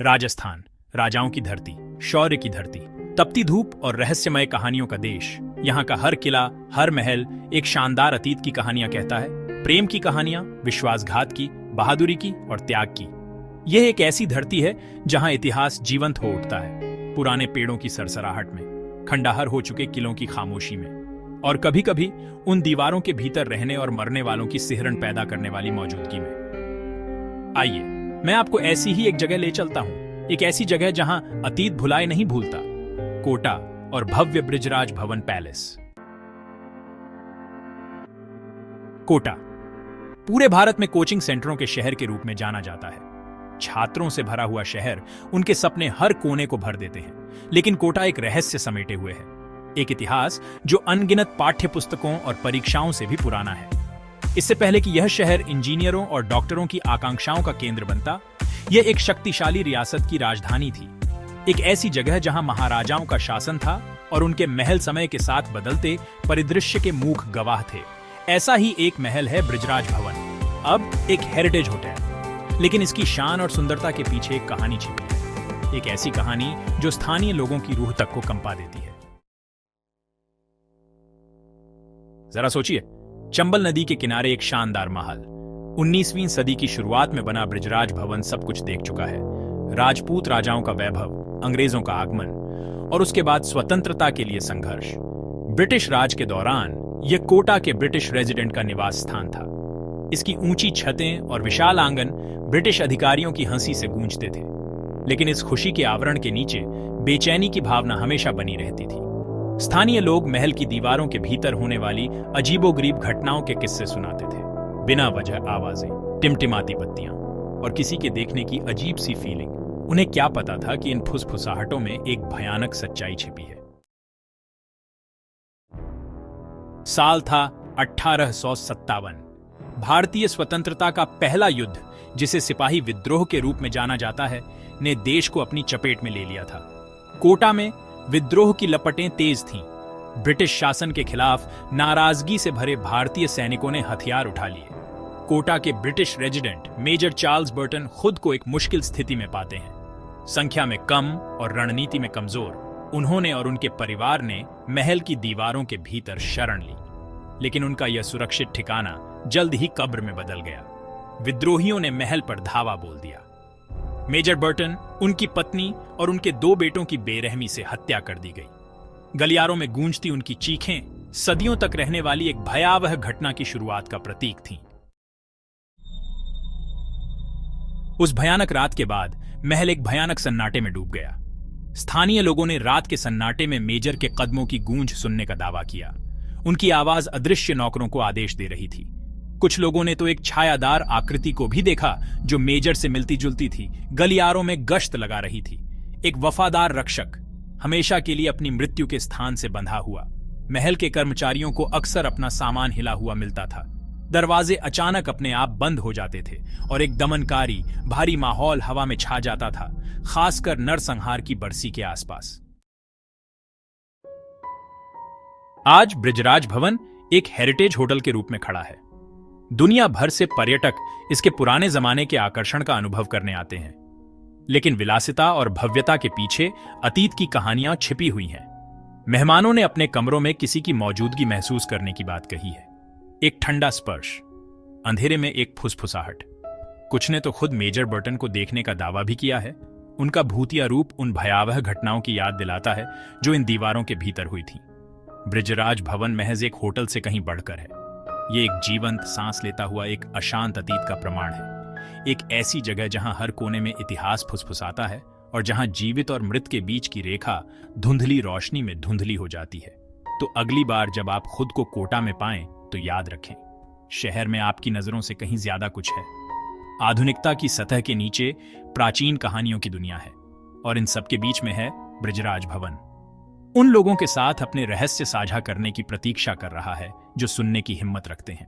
राजस्थान, राजाओं की धरती, शौर्य की धरती, तपती धूप और रहस्यमय कहानियों का देश। यहाँ का हर किला, हर महल एक शानदार अतीत की कहानियां कहता है। प्रेम की कहानियां, विश्वासघात की, बहादुरी की और त्याग की। यह एक ऐसी धरती है जहां इतिहास जीवंत हो उठता है, पुराने पेड़ों की सरसराहट में, खंडहर हो चुके किलों की खामोशी में, और कभी कभी उन दीवारों के भीतर रहने और मरने वालों की सिहरन पैदा करने वाली मौजूदगी में। आइए मैं आपको ऐसी ही एक जगह ले चलता हूं, एक ऐसी जगह जहां अतीत भुलाए नहीं भूलता, कोटा और भव्य बृजराज भवन पैलेस। कोटा पूरे भारत में कोचिंग सेंटरों के शहर के रूप में जाना जाता है। छात्रों से भरा हुआ शहर उनके सपने हर कोने को भर देते हैं, लेकिन कोटा एक रहस्य समेटे हुए है, एक इतिहास जो अनगिनत पाठ्य पुस्तकों और परीक्षाओं से भी पुराना है। इससे पहले कि यह शहर इंजीनियरों और डॉक्टरों की आकांक्षाओं का केंद्र बनता, यह एक शक्तिशाली रियासत की राजधानी थी, एक ऐसी जगह जहां महाराजाओं का शासन था और उनके महल समय के साथ बदलते परिदृश्य के मूक गवाह थे। ऐसा ही एक महल है बृजराज भवन, अब एक हेरिटेज होटल। लेकिन इसकी शान और सुंदरता के पीछे एक कहानी छिपी है, एक ऐसी कहानी जो स्थानीय लोगों की रूह तक को कंपा देती है। जरा सोचिए, चंबल नदी के किनारे एक शानदार महल। 19वीं सदी की शुरुआत में बना बृजराज भवन सब कुछ देख चुका है। राजपूत राजाओं का वैभव, अंग्रेजों का आगमन और उसके बाद स्वतंत्रता के लिए संघर्ष। ब्रिटिश राज के दौरान यह कोटा के ब्रिटिश रेजिडेंट का निवास स्थान था। इसकी ऊंची छतें और विशाल आंगन ब्रिटिश अधिकारियों की हंसी से गूंजते थे, लेकिन इस खुशी के आवरण के नीचे बेचैनी की भावना हमेशा बनी रहती थी। स्थानीय लोग महल की दीवारों के भीतर होने वाली अजीबोगरीब घटनाओं के किस्से सुनाते थे। बिना वजह आवाजें, टिमटिमाती बत्तियां और किसी के देखने की अजीब सी फीलिंग। उन्हें क्या पता था कि इन फुसफुसाहटों में एक भयानक सच्चाई छिपी है। साल था 1857। भारतीय स्वतंत्रता का पहला युद्ध, जिसे सिपाही विद्रोह के रूप में जाना जाता है, ने देश को अपनी चपेट में ले लिया था। कोटा में विद्रोह की लपटें तेज थीं। ब्रिटिश शासन के खिलाफ नाराजगी से भरे भारतीय सैनिकों ने हथियार उठा लिए। कोटा के British resident Major Charles Burton खुद को एक मुश्किल स्थिति में पाते हैं। संख्या में कम और रणनीति में कमजोर, उन्होंने और उनके परिवार ने महल की दीवारों के भीतर शरण ली, लेकिन उनका यह सुरक्षित ठिकाना जल्द ही कब्र में बदल गया। विद्रोहियों ने महल पर धावा बोल दिया। मेजर बर्टन, उनकी पत्नी और उनके 2 बेटों की बेरहमी से हत्या कर दी गई। गलियारों में गूंजती उनकी चीखें सदियों तक रहने वाली एक भयावह घटना की शुरुआत का प्रतीक थीं। उस भयानक रात के बाद महल एक भयानक सन्नाटे में डूब गया। स्थानीय लोगों ने रात के सन्नाटे में मेजर के कदमों की गूंज सुनने का दावा किया। उनकी आवाज अदृश्य नौकरों को आदेश दे रही थी। कुछ लोगों ने तो एक छायादार आकृति को भी देखा जो मेजर से मिलती जुलती थी, गलियारों में गश्त लगा रही थी। एक वफादार रक्षक, हमेशा के लिए अपनी मृत्यु के स्थान से बंधा हुआ। महल के कर्मचारियों को अक्सर अपना सामान हिला हुआ मिलता था। दरवाजे अचानक अपने आप बंद हो जाते थे और एक दमनकारी, भारी माहौल हवा में छा जाता था, खासकर नरसंहार की बरसी के आसपास। आज बृजराज भवन एक हेरिटेज होटल के रूप में खड़ा है। दुनिया भर से पर्यटक इसके पुराने जमाने के आकर्षण का अनुभव करने आते हैं, लेकिन विलासिता और भव्यता के पीछे अतीत की कहानियां छिपी हुई हैं। मेहमानों ने अपने कमरों में किसी की मौजूदगी महसूस करने की बात कही है। एक ठंडा स्पर्श, अंधेरे में एक फुसफुसाहट। कुछ ने तो खुद मेजर बर्टन को देखने का दावा भी किया है। उनका भूतिया रूप उन भयावह घटनाओं की याद दिलाता है जो इन दीवारों के भीतर हुई थी। बृजराज भवन महज एक होटल से कहीं बढ़कर है। ये एक जीवंत, सांस लेता हुआ एक अशांत अतीत का प्रमाण है। एक ऐसी जगह जहां हर कोने में इतिहास फुसफुसाता है और जहां जीवित और मृत के बीच की रेखा धुंधली रोशनी में धुंधली हो जाती है। तो अगली बार जब आप खुद को कोटा में पाएं तो याद रखें, शहर में आपकी नजरों से कहीं ज्यादा कुछ है। आधुनिकता की सतह के नीचे प्राचीन कहानियों की दुनिया है, और इन सब के बीच में है बृजराज भवन। उन लोगों के साथ अपने रहस्य साझा करने की प्रतीक्षा कर रहा है जो सुनने की हिम्मत रखते हैं।